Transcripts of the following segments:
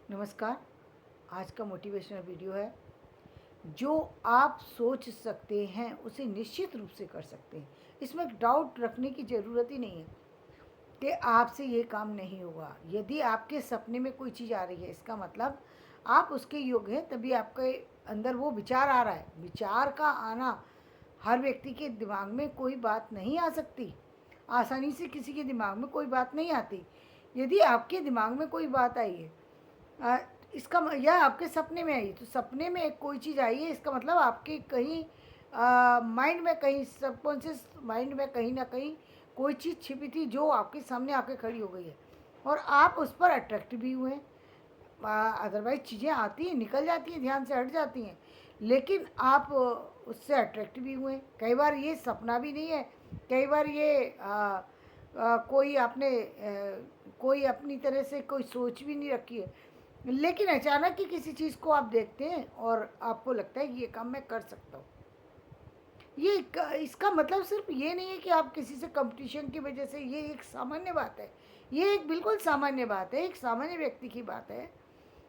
नमस्कार। आज का मोटिवेशनल वीडियो है। जो आप सोच सकते हैं उसे निश्चित रूप से कर सकते हैं। इसमें डाउट रखने की ज़रूरत ही नहीं है कि आपसे ये काम नहीं होगा। यदि आपके सपने में कोई चीज़ आ रही है, इसका मतलब आप उसके योग्य हैं, तभी आपके अंदर वो विचार आ रहा है। विचार का आना, हर व्यक्ति के दिमाग में कोई बात नहीं आ सकती। आसानी से किसी के दिमाग में कोई बात नहीं आती। यदि आपके दिमाग में कोई बात आई है, अ, या आपके सपने में आई, तो सपने में एक कोई चीज़ आई है, इसका मतलब आपके कहीं माइंड में, कहीं सबकॉन्शियस माइंड में कहीं ना कहीं कोई चीज़ छिपी थी जो आपके सामने आके खड़ी हो गई है और आप उस पर अट्रैक्ट भी हुए हैं। अदरवाइज चीज़ें आती हैं, निकल जाती हैं, ध्यान से हट जाती हैं, लेकिन आप उससे अट्रैक्ट भी हुए हैं। कई बार ये सपना भी नहीं है, कई बार ये कोई आपने कोई अपनी तरह से कोई सोच भी नहीं रखी है, लेकिन अचानक ही किसी चीज़ को आप देखते हैं और आपको लगता है कि ये काम मैं कर सकता हूँ। इसका मतलब सिर्फ ये नहीं है कि आप किसी से कंपटीशन की वजह से, ये एक सामान्य बात है। ये एक बिल्कुल सामान्य बात है, एक सामान्य व्यक्ति की बात है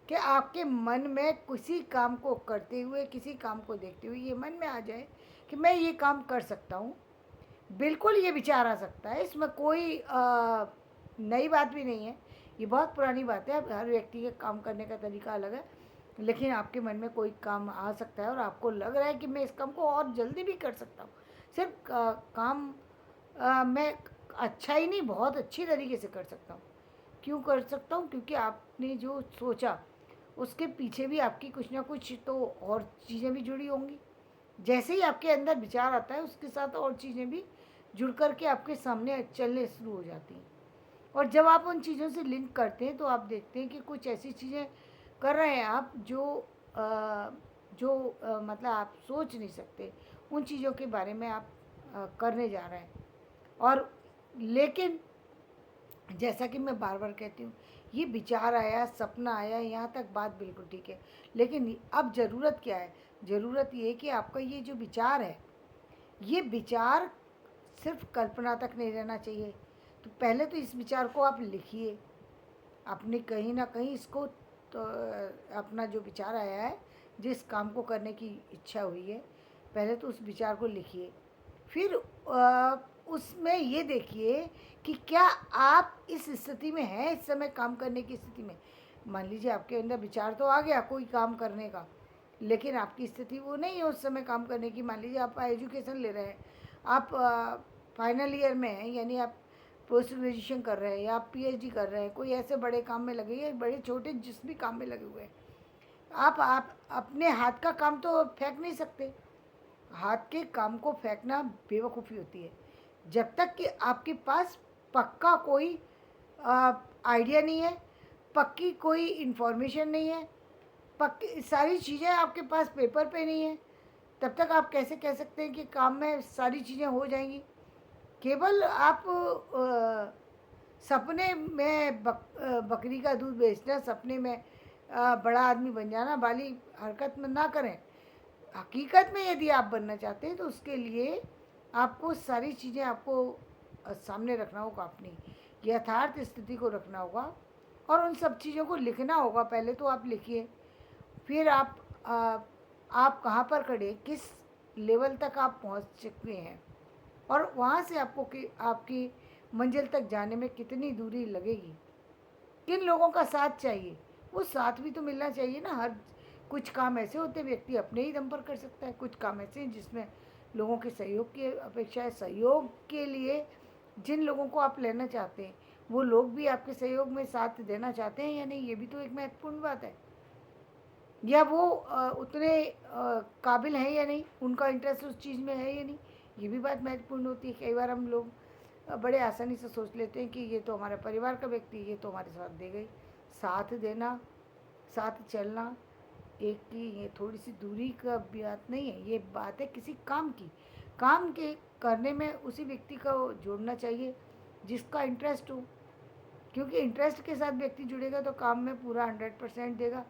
कि आपके मन में किसी काम को करते हुए, किसी काम को देखते हुए ये मन में आ जाए कि मैं ये काम कर सकता हूँ। बिल्कुल ये विचार आ सकता है, इसमें कोई नई बात भी नहीं है। ये बहुत पुरानी बात है। अब हर व्यक्ति के काम करने का तरीका अलग है, लेकिन आपके मन में कोई काम आ सकता है और आपको लग रहा है कि मैं इस काम को और जल्दी भी कर सकता हूँ। सिर्फ काम मैं अच्छा ही नहीं, बहुत अच्छी तरीके से कर सकता हूँ। क्यों कर सकता हूँ? क्योंकि आपने जो सोचा उसके पीछे भी आपकी कुछ ना कुछ तो और चीज़ें भी जुड़ी होंगी। जैसे ही आपके अंदर विचार आता है, उसके साथ और चीज़ें भी जुड़ कर के आपके सामने चलने शुरू हो जाती हैं। और जब आप उन चीज़ों से लिंक करते हैं तो आप देखते हैं कि कुछ ऐसी चीज़ें कर रहे हैं आप जो मतलब आप सोच नहीं सकते। उन चीज़ों के बारे में आप करने जा रहे हैं। और लेकिन जैसा कि मैं बार बार कहती हूँ, ये विचार आया, सपना आया, यहाँ तक बात बिल्कुल ठीक है, लेकिन अब ज़रूरत क्या है? ज़रूरत ये है कि आपका ये जो विचार है, ये विचार सिर्फ कल्पना तक नहीं रहना चाहिए। तो पहले तो इस विचार को आप लिखिए। आपने कहीं ना कहीं इसको, तो अपना जो विचार आया है, जिस काम को करने की इच्छा हुई है, पहले तो उस विचार को लिखिए। फिर उसमें ये देखिए कि क्या आप इस स्थिति में हैं, इस समय काम करने की स्थिति में। मान लीजिए आपके अंदर विचार तो आ गया कोई काम करने का, लेकिन आपकी स्थिति वो नहीं है उस समय काम करने की। मान लीजिए आप एजुकेशन ले रहे हैं, आप फाइनल ईयर में हैं, यानी आप पोस्ट ग्रेजुएशन कर रहे हैं या आप पीएचडी कर रहे हैं, कोई ऐसे बड़े काम में लगे हैं, बड़े छोटे जिस भी काम में लगे हुए हैं। आप अपने हाथ का काम तो फेंक नहीं सकते। हाथ के काम को फेंकना बेवकूफ़ी होती है। जब तक कि आपके पास पक्का कोई आइडिया नहीं है, पक्की कोई इन्फॉर्मेशन नहीं है, पक्की सारी चीज़ें आपके पास पेपर पे नहीं है, तब तक आप कैसे कह सकते हैं कि काम में सारी चीज़ें हो जाएंगी। केवल आप सपने में बकरी का दूध बेचना, सपने में बड़ा आदमी बन जाना वाली हरकत में ना करें। हकीकत में यदि आप बनना चाहते हैं तो उसके लिए आपको सारी चीज़ें आपको सामने रखना होगा, अपनी यथार्थ स्थिति को रखना होगा और उन सब चीज़ों को लिखना होगा। पहले तो आप लिखिए, फिर आप कहाँ पर खड़े, किस लेवल तक आप पहुँच चुके हैं और वहाँ से आपको कि आपकी मंजिल तक जाने में कितनी दूरी लगेगी, किन लोगों का साथ चाहिए। वो साथ भी तो मिलना चाहिए ना। हर कुछ काम ऐसे होते हैं व्यक्ति अपने ही दम पर कर सकता है, कुछ काम ऐसे हैं जिसमें लोगों के सहयोग की अपेक्षा है। सहयोग के लिए जिन लोगों को आप लेना चाहते हैं, वो लोग भी आपके सहयोग में साथ देना चाहते हैं या नहीं, ये भी तो एक महत्वपूर्ण बात है। या वो उतने काबिल हैं या नहीं, उनका इंटरेस्ट उस चीज़ में है या नहीं, ये भी बात महत्वपूर्ण होती है। कई बार हम लोग बड़े आसानी से सोच लेते हैं कि ये तो हमारे परिवार का व्यक्ति, ये तो हमारे साथ दे गई। साथ देना, साथ चलना एक की, ये थोड़ी सी दूरी का बात नहीं है, ये बात है किसी काम की। काम के करने में उसी व्यक्ति को जोड़ना चाहिए जिसका इंटरेस्ट हो, क्योंकि इंटरेस्ट के साथ व्यक्ति जुड़ेगा तो काम में पूरा 100% देगा।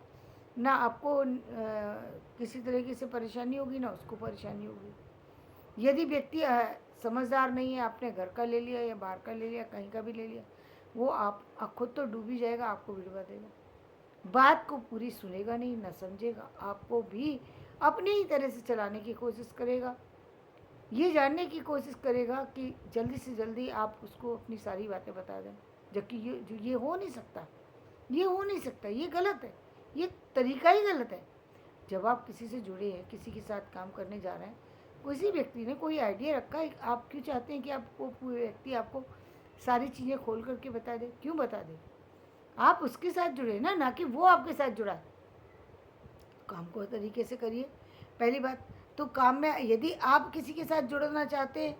ना आपको किसी तरीके से परेशानी होगी, ना उसको परेशानी होगी। यदि व्यक्ति समझदार नहीं है, आपने घर का ले लिया या बाहर का ले लिया, कहीं का भी ले लिया, वो आप खुद तो डूब ही जाएगा, आपको भी डुबा देगा। बात को पूरी सुनेगा नहीं, ना समझेगा, आपको भी अपनी ही तरह से चलाने की कोशिश करेगा। ये जानने की कोशिश करेगा कि जल्दी से जल्दी आप उसको अपनी सारी बातें बता दें, जबकि ये हो नहीं सकता, ये हो नहीं सकता, ये गलत है, ये तरीका ही गलत है। जब आप किसी से जुड़े हैं, किसी के साथ काम करने जा रहे हैं, किसी व्यक्ति ने कोई आइडिया रखा है, आप क्यों चाहते हैं कि आपको वो व्यक्ति आपको सारी चीज़ें खोल करके बता दे? क्यों बता दे? आप उसके साथ जुड़े ना कि वो आपके साथ जुड़ा है। काम को तरीके से करिए, पहली बात। तो काम में यदि आप किसी के साथ जुड़ना चाहते हैं,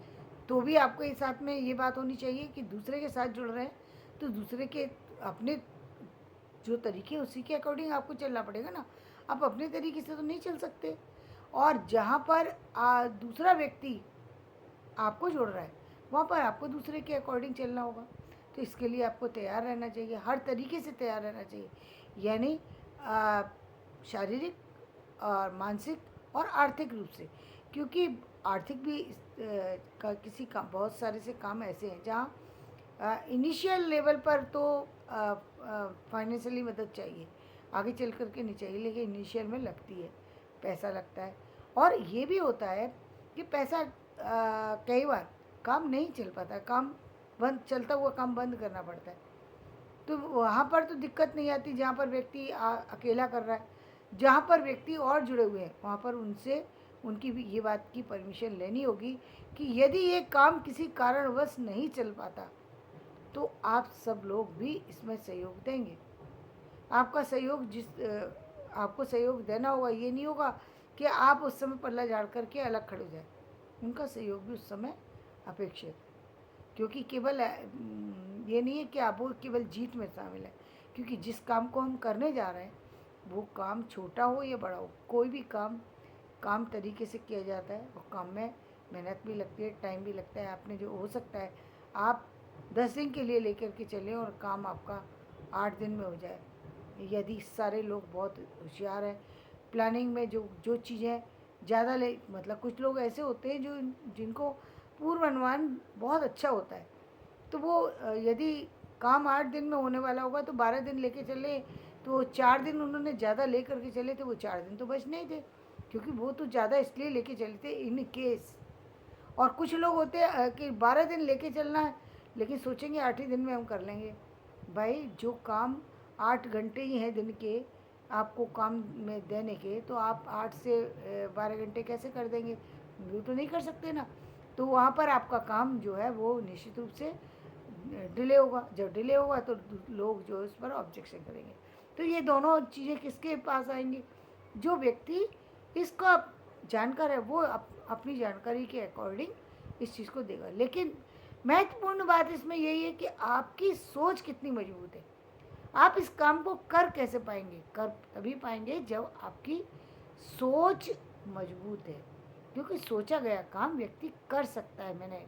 तो भी आपको इस साथ में ये बात होनी चाहिए कि दूसरे के साथ जुड़ रहे हैं, तो दूसरे के अपने जो तरीके हैं उसी के अकॉर्डिंग आपको चलना पड़ेगा ना। आप अपने तरीके से तो नहीं चल सकते। और जहाँ पर दूसरा व्यक्ति आपको जोड़ रहा है, वहाँ पर आपको दूसरे के अकॉर्डिंग चलना होगा। तो इसके लिए आपको तैयार रहना चाहिए, हर तरीके से तैयार रहना चाहिए, यानी शारीरिक और मानसिक और आर्थिक रूप से। क्योंकि आर्थिक भी का किसी काम, बहुत सारे से काम ऐसे हैं जहाँ इनिशियल लेवल पर तो फाइनेंशियली मदद चाहिए, आगे चल कर के नहीं चाहिए, लेकिन इनिशियल में लगती है, पैसा लगता है। और ये भी होता है कि पैसा कई बार काम नहीं चल पाता, काम बंद, चलता हुआ काम बंद करना पड़ता है। तो वहाँ पर तो दिक्कत नहीं आती जहाँ पर व्यक्ति अकेला कर रहा है। जहाँ पर व्यक्ति और जुड़े हुए हैं, वहाँ पर उनसे उनकी भी ये बात की परमिशन लेनी होगी कि यदि ये काम किसी कारणवश नहीं चल पाता, तो आप सब लोग भी इसमें सहयोग देंगे। आपका सहयोग आपको सहयोग देना होगा, ये नहीं होगा कि आप उस समय पल्ला झाड़ करके अलग खड़े हो जाए। उनका सहयोग भी उस समय अपेक्षित है। क्योंकि केवल ये नहीं है कि आप वो केवल जीत में शामिल है, क्योंकि जिस काम को हम करने जा रहे हैं, वो काम छोटा हो या बड़ा हो, कोई भी काम काम तरीके से किया जाता है, और काम में मेहनत भी लगती है, टाइम भी लगता है। आपने जो हो सकता है आप 10 दिन के लिए लेकर के चलें और काम आपका 8 दिन में हो जाए, यदि सारे लोग बहुत होशियार हैं। प्लानिंग में जो जो चीज़ें ज़्यादा ले, मतलब कुछ लोग ऐसे होते हैं जो जिनको पूर्व अनुमान बहुत अच्छा होता है, तो वो यदि काम 8 दिन में होने वाला होगा तो 12 दिन लेके चले, तो 4 दिन उन्होंने ज़्यादा ले करके चले, तो वो 4 दिन तो बचने ही थे, क्योंकि वो तो ज़्यादा इसलिए लेके चलते इन केस। और कुछ लोग होते हैं कि 12 दिन लेके चलना है, लेकिन सोचेंगे 8 ही दिन में हम कर लेंगे। भाई जो काम 8 घंटे ही हैं दिन के आपको काम में देने के, तो आप 8 से 12 घंटे कैसे कर देंगे? वो तो नहीं कर सकते ना। तो वहाँ पर आपका काम जो है वो निश्चित रूप से डिले होगा। जब डिले होगा तो लोग जो है उस पर ऑब्जेक्शन करेंगे। तो ये दोनों चीज़ें किसके पास आएंगी? जो व्यक्ति इसका जानकार है, वो अपनी जानकारी के अकॉर्डिंग इस चीज़ को देगा। लेकिन महत्वपूर्ण बात इसमें यही है कि आपकी सोच कितनी मजबूत है। आप इस काम को कर कैसे पाएंगे? कर तभी पाएंगे जब आपकी सोच मजबूत है, क्योंकि सोचा गया काम व्यक्ति कर सकता है। मैंने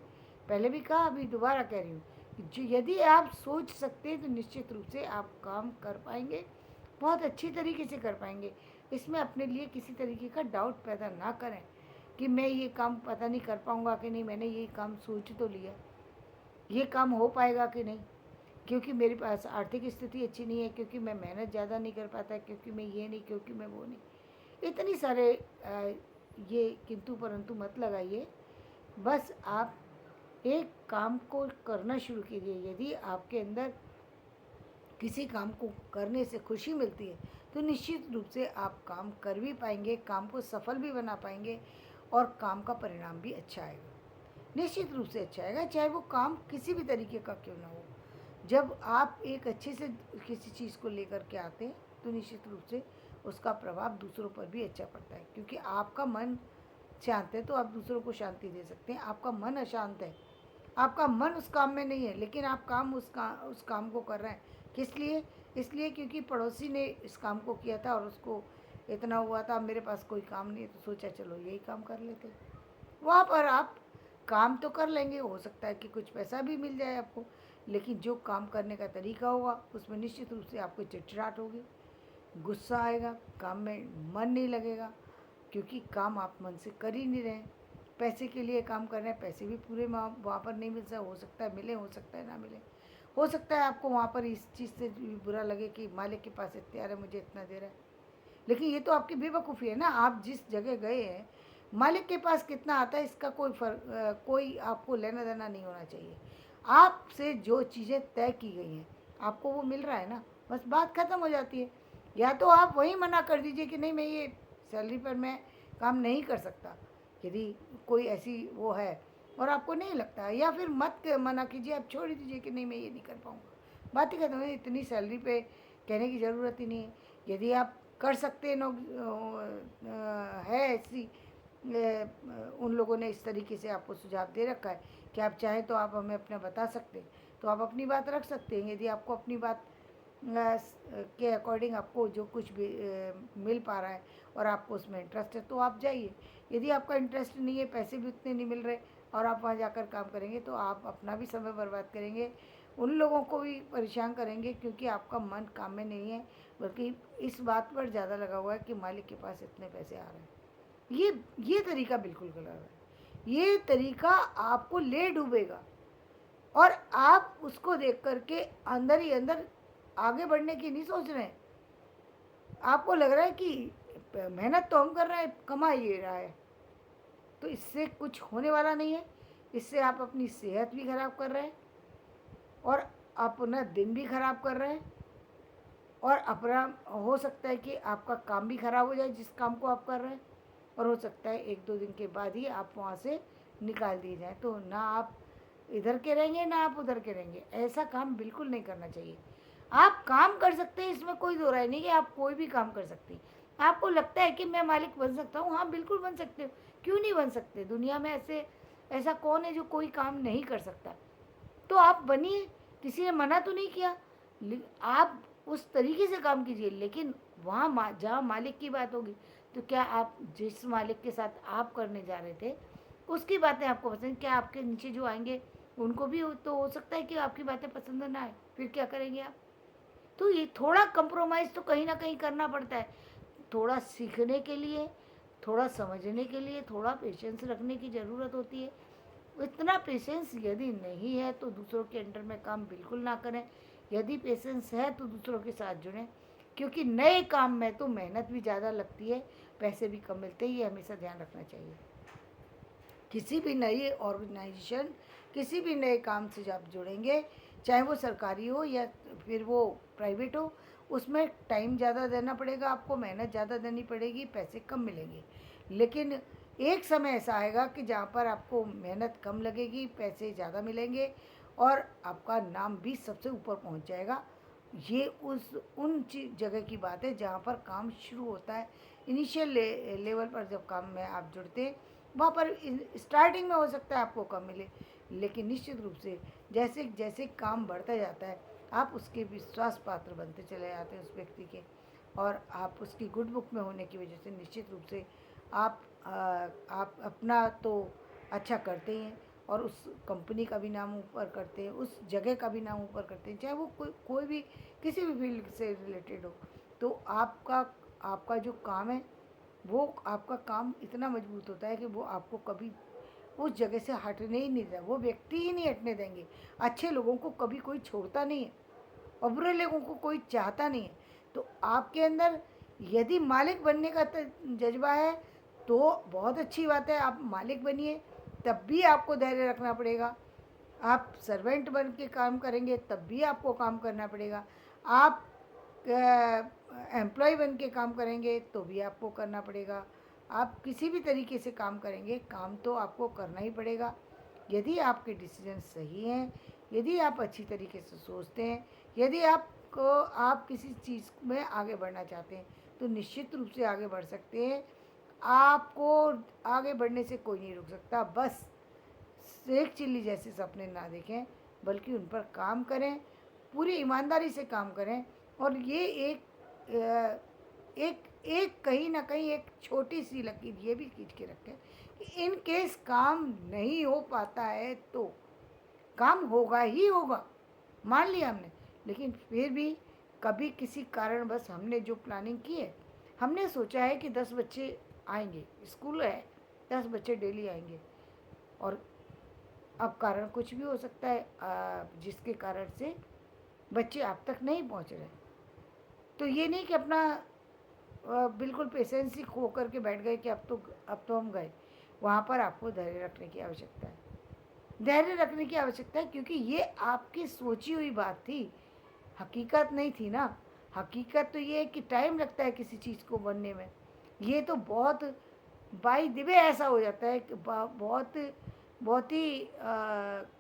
पहले भी कहा, अभी दोबारा कह रही हूँ कि जो यदि आप सोच सकते हैं तो निश्चित रूप से आप काम कर पाएंगे, बहुत अच्छी तरीके से कर पाएंगे। इसमें अपने लिए किसी तरीके का डाउट पैदा ना करें कि मैं ये काम पता नहीं कर पाऊँगा कि नहीं, मैंने ये काम सोच तो लिया, ये काम हो पाएगा कि नहीं, क्योंकि मेरे पास आर्थिक स्थिति अच्छी नहीं है, क्योंकि मैं मेहनत ज़्यादा नहीं कर पाता, क्योंकि मैं ये नहीं, क्योंकि मैं वो नहीं। इतनी सारे ये किंतु परंतु मत लगाइए। बस आप एक काम को करना शुरू कीजिए। यदि आपके अंदर किसी काम को करने से खुशी मिलती है, तो निश्चित रूप से आप काम कर भी पाएंगे, काम को सफल भी बना पाएंगे, और काम का परिणाम भी अच्छा आएगा। निश्चित रूप से अच्छा आएगा, चाहे वो काम किसी भी तरीके का क्यों ना हो। जब आप एक अच्छे से किसी चीज़ को लेकर के आते हैं, तो निश्चित रूप से उसका प्रभाव दूसरों पर भी अच्छा पड़ता है, क्योंकि आपका मन शांत है तो आप दूसरों को शांति दे सकते हैं। आपका मन अशांत है, आपका मन उस काम में नहीं है, लेकिन आप काम उस काम को कर रहे हैं, किस लिए? इसलिए क्योंकि पड़ोसी ने इस काम को किया था और उसको इतना हुआ था, मेरे पास कोई काम नहीं है तो सोचा चलो यही काम कर लेते। वहाँ पर आप काम तो कर लेंगे, हो सकता है कि कुछ पैसा भी मिल जाए आपको, लेकिन जो काम करने का तरीका होगा उसमें निश्चित रूप से आपको चिड़चिड़ाहट होगी, गुस्सा आएगा, काम में मन नहीं लगेगा, क्योंकि काम आप मन से कर ही नहीं रहे हैं। पैसे के लिए काम कर रहे हैं, पैसे भी पूरे वहाँ पर नहीं मिल सकता, हो सकता है मिले, हो सकता है ना मिले। हो सकता है आपको वहाँ पर इस चीज़ से भी बुरा लगे कि मालिक के पास इतने आ रहे, मुझे इतना दे रहा है। लेकिन ये तो आपकी बेवकूफ़ी है ना। आप जिस जगह गए हैं, मालिक के पास कितना आता है इसका कोई आपको लेना देना नहीं होना चाहिए। आपसे जो चीज़ें तय की गई हैं, आपको वो मिल रहा है ना, बस बात ख़त्म हो जाती है। या तो आप वही मना कर दीजिए कि नहीं, मैं ये सैलरी पर मैं काम नहीं कर सकता, यदि कोई ऐसी वो है और आपको नहीं लगता है, या फिर मत मना कीजिए, आप छोड़ ही दीजिए कि नहीं, मैं ये नहीं कर पाऊँगा। बात ही खत्म है। इतनी सैलरी पे कहने की ज़रूरत ही नहीं है। यदि आप कर सकते हैं, है ऐसी उन लोगों ने इस तरीके से आपको सुझाव दे रखा है कि आप चाहें तो आप हमें अपना बता सकते हैं, तो आप अपनी बात रख सकते हैं। यदि आपको अपनी बात के अकॉर्डिंग आपको जो कुछ भी मिल पा रहा है और आपको उसमें इंटरेस्ट है, तो आप जाइए। यदि आपका इंटरेस्ट नहीं है, पैसे भी उतने नहीं मिल रहे और आप वहाँ जाकर काम करेंगे, तो आप अपना भी समय बर्बाद करेंगे, उन लोगों को भी परेशान करेंगे, क्योंकि आपका मन काम में नहीं है, बल्कि इस बात पर ज़्यादा लगा हुआ है कि मालिक के पास इतने पैसे आ रहे हैं। ये तरीका बिल्कुल गलत है। ये तरीका आपको ले डूबेगा और आप उसको देख करके अंदर ही अंदर आगे बढ़ने की नहीं सोच रहे हैं। आपको लग रहा है कि मेहनत तो हम कर रहे हैं, कमा ये रहा है, तो इससे कुछ होने वाला नहीं है। इससे आप अपनी सेहत भी खराब कर रहे हैं और अपना दिन भी खराब कर रहे हैं, और अपना हो सकता है कि आपका काम भी खराब हो जाए जिस काम को आप कर रहे हैं, और हो सकता है 1-2 दिन के बाद ही आप वहाँ से निकाल दिए जाएँ। तो ना आप इधर के रहेंगे, ना आप उधर के रहेंगे। ऐसा काम बिल्कुल नहीं करना चाहिए। आप काम कर सकते हैं, इसमें कोई दो राय नहीं कि आप कोई भी काम कर सकते हैं। आपको लगता है कि मैं मालिक बन सकता हूँ, हाँ बिल्कुल बन सकते हो। क्यों नहीं बन सकते? दुनिया में ऐसा कौन है जो कोई काम नहीं कर सकता? तो आप बनिए, किसी ने मना तो नहीं किया। आप उस तरीके से काम कीजिए, लेकिन वहाँ जहाँ मालिक की बात होगी, तो क्या आप जिस मालिक के साथ आप करने जा रहे थे उसकी बातें आपको पसंद, क्या आपके नीचे जो आएंगे उनको भी तो हो सकता है कि आपकी बातें पसंद ना आए, फिर क्या करेंगे आप? तो ये थोड़ा कंप्रोमाइज़ तो कहीं ना कहीं करना पड़ता है। थोड़ा सीखने के लिए, थोड़ा समझने के लिए, थोड़ा पेशेंस रखने की ज़रूरत होती है। इतना पेशेंस यदि नहीं है तो दूसरों के अंडर में काम बिल्कुल ना करें। यदि पेशेंस है तो दूसरों के साथ जुड़ें, क्योंकि नए काम में तो मेहनत भी ज़्यादा लगती है, पैसे भी कम मिलते हैं। ये हमेशा ध्यान रखना चाहिए। किसी भी नई ऑर्गेनाइजेशन, किसी भी नए काम से जब आप जुड़ेंगे, चाहे वो सरकारी हो या फिर वो प्राइवेट हो, उसमें टाइम ज़्यादा देना पड़ेगा आपको, मेहनत ज़्यादा देनी पड़ेगी, पैसे कम मिलेंगे। लेकिन एक समय ऐसा आएगा कि जहाँ पर आपको मेहनत कम लगेगी, पैसे ज़्यादा मिलेंगे और आपका नाम भी सबसे ऊपर पहुँच जाएगा। ये उन जगह की बात है जहाँ पर काम शुरू होता है। इनिशियल लेवल पर जब काम में आप जुड़ते हैं, वहाँ पर स्टार्टिंग में हो सकता है आपको कम मिले, लेकिन निश्चित रूप से जैसे जैसे काम बढ़ता जाता है, आप उसके विश्वास पात्र बनते चले जाते हैं उस व्यक्ति के, और आप उसकी गुड बुक में होने की वजह से निश्चित रूप से आप अपना तो अच्छा करते ही हैं, और उस कंपनी का भी नाम ऊपर करते हैं, उस जगह का भी नाम ऊपर करते हैं, चाहे वो कोई भी किसी भी फील्ड से रिलेटेड हो। तो आपका जो काम है, वो आपका काम इतना मजबूत होता है कि वो आपको कभी उस जगह से हटने ही नहीं देगा, वो व्यक्ति ही नहीं हटने देंगे। अच्छे लोगों को कभी कोई छोड़ता नहीं है और बुरे लोगों को कोई चाहता नहीं है। तो आपके अंदर यदि मालिक बनने का जज्बा है तो बहुत अच्छी बात है, आप मालिक बनिए। तब भी आपको धैर्य रखना पड़ेगा। आप सर्वेंट बन के काम करेंगे तब भी आपको काम करना पड़ेगा। आप एम्प्लॉय बन के काम करेंगे तो भी आपको करना पड़ेगा। आप किसी भी तरीके से काम करेंगे, काम तो आपको करना ही पड़ेगा। यदि आपके डिसीजन सही हैं, यदि आप अच्छी तरीके से सोचते हैं, यदि आप किसी चीज़ में आगे बढ़ना चाहते हैं, तो निश्चित रूप से आगे बढ़ सकते हैं। आपको आगे बढ़ने से कोई नहीं रोक सकता। बस शेख चिल्ली जैसे सपने ना देखें, बल्कि उन पर काम करें, पूरी ईमानदारी से काम करें। और ये एक कहीं ना कहीं एक छोटी सी लकीर ये भी खींच के रखें कि इन केस काम नहीं हो पाता है तो काम होगा ही होगा, मान लिया हमने, लेकिन फिर भी कभी किसी कारणवश हमने जो प्लानिंग की है, हमने सोचा है कि 10 बच्चे आएंगे, स्कूल है, 10 बच्चे डेली आएंगे, और अब कारण कुछ भी हो सकता है जिसके कारण से बच्चे आप तक नहीं पहुंच रहे। तो ये नहीं कि अपना बिल्कुल पेशेंस ही खो करके बैठ गए कि अब तो हम गए। वहाँ पर आपको धैर्य रखने की आवश्यकता है, धैर्य रखने की आवश्यकता है, क्योंकि ये आपकी सोची हुई बात थी, हकीकत नहीं थी ना। हकीकत तो ये है कि टाइम लगता है किसी चीज़ को बनने में। ये तो बहुत बाई द वे ऐसा हो जाता है कि बहुत बहुत ही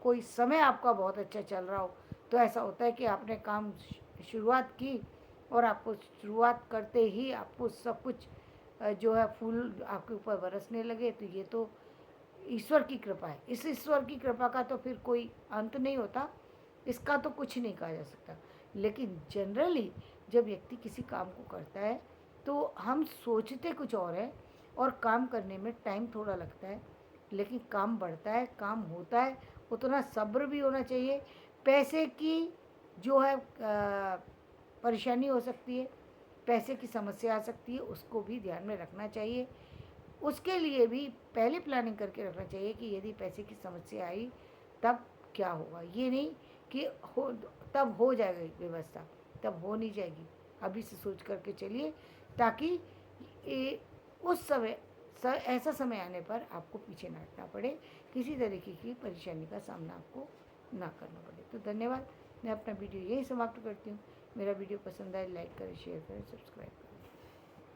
कोई समय आपका बहुत अच्छा चल रहा हो तो ऐसा होता है कि आपने काम शुरुआत की और आपको शुरुआत करते ही आपको सब कुछ जो है फूल आपके ऊपर बरसने लगे। तो ये तो ईश्वर की कृपा है। इस ईश्वर की कृपा का तो फिर कोई अंत नहीं होता, इसका तो कुछ नहीं कहा जा सकता। लेकिन जनरली जब व्यक्ति किसी काम को करता है तो हम सोचते कुछ और है और काम करने में टाइम थोड़ा लगता है, लेकिन काम बढ़ता है, काम होता है। उतना सब्र भी होना चाहिए। पैसे की जो है परेशानी हो सकती है, पैसे की समस्या आ सकती है, उसको भी ध्यान में रखना चाहिए। उसके लिए भी पहले प्लानिंग करके रखना चाहिए कि यदि पैसे की समस्या आई तब क्या होगा। ये नहीं कि हो तब हो जाएगी व्यवस्था, तब हो नहीं जाएगी। अभी से सोच करके चलिए ताकि ये उस समय ऐसा समय आने पर आपको पीछे ना हटना पड़े, किसी तरीके की परेशानी का सामना आपको ना करना पड़े। तो धन्यवाद। मैं अपना वीडियो यही समाप्त करती हूँ। मेरा वीडियो पसंद आए लाइक करें, शेयर करें, सब्सक्राइब करें।